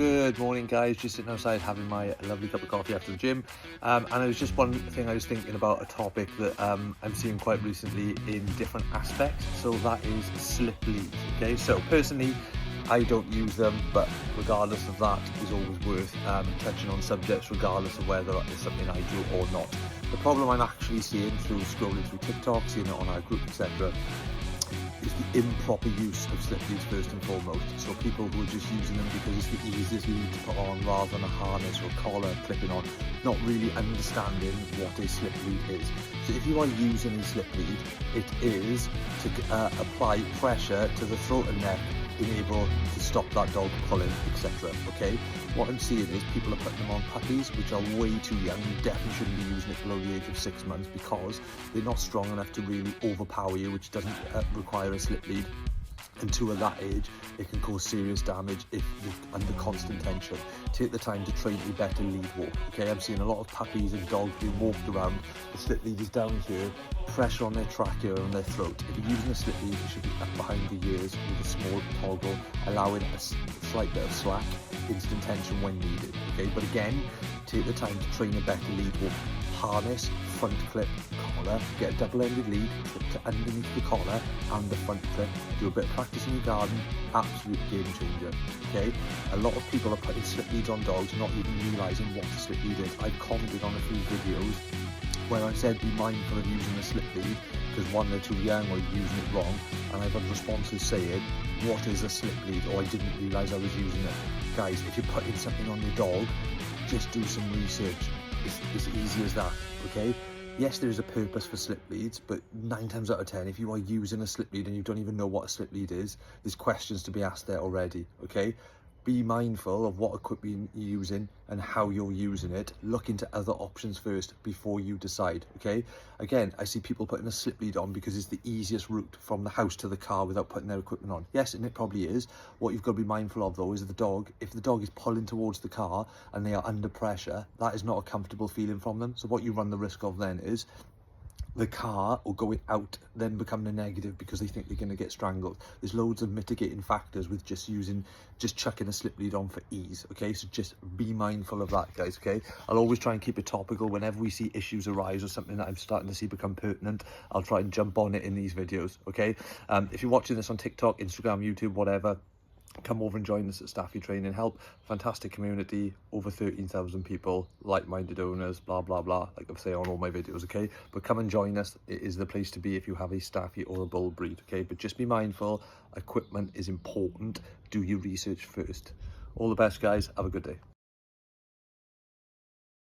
Good morning, guys. Just sitting outside having my lovely cup of coffee after the gym. And it was just one thing I was thinking about, a topic that I'm seeing quite recently in different aspects. So that is slip leads. Okay, so personally, I don't use them, but regardless of that, it's always worth touching on subjects regardless of whether it's something I do or not. The problem I'm actually seeing through scrolling through TikTok, seeing it on our group, etc., is the improper use of slip leads first and foremost. So people who are just using them because it's the easiest lead to put on rather than a harness or a collar clipping on, not really understanding what a slip lead is. So if you are using a slip lead, it is to apply pressure to the throat and neck, being able to stop that dog pulling, etc. Okay, what I'm seeing is people are putting them on puppies which are way too young. You definitely shouldn't be using it below the age of 6 months because they're not strong enough to really overpower you, which doesn't require a slip lead. And to at that age, it can cause serious damage if you're under constant tension. Take the time to train a better lead walk. Okay, I'm seeing a lot of puppies and dogs being walked around. The slip lead is down here, pressure on their trachea and their throat. If you're using a slip lead, it should be up behind the ears with a small toggle, allowing a slight bit of slack, instant tension when needed. Okay, but again, take the time to train a better lead walk. Harness, front clip, collar, get a double-ended lead, clip to underneath the collar and the front clip. Do a bit of practice in your garden, absolute game changer. Okay, a lot of people are putting slip leads on dogs, not even realising what a slip lead is. I've commented on a few videos where I said be mindful of using a slip lead because one, they're too young or you're using it wrong, and I've had responses saying, what is a slip lead, or I didn't realise I was using it. Guys, if you're putting something on your dog, just do some research. It's easy as that, okay? Yes, there is a purpose for slip leads, but 9 times out of 10, if you are using a slip lead and you don't even know what a slip lead is, there's questions to be asked there already, okay? Be mindful of what equipment you're using and how you're using it. Look into other options first before you decide, okay? Again, I see people putting a slip lead on because it's the easiest route from the house to the car without putting their equipment on. Yes, and it probably is. What you've got to be mindful of, though, is the dog. If the dog is pulling towards the car and they are under pressure, that is not a comfortable feeling from them. So what you run the risk of then is the car or going out then becoming a negative because they think they're going to get strangled. There's loads of mitigating factors with just chucking a slip lead on for ease. Okay, so just be mindful of that, guys. Okay, I'll always try and keep it topical. Whenever we see issues arise or something that I'm starting to see become pertinent, I'll try and jump on it in these videos. Okay, if you're watching this on TikTok, Instagram, YouTube, whatever, come over and join us at Staffie Training Help. Fantastic community, over 13,000 people, like-minded owners, blah blah blah, like I say on all my videos. Okay, but come and join us. It is the place to be if you have a Staffie or a bull breed. Okay, but just be mindful, equipment is important. Do your research first. All the best, guys. Have a good day.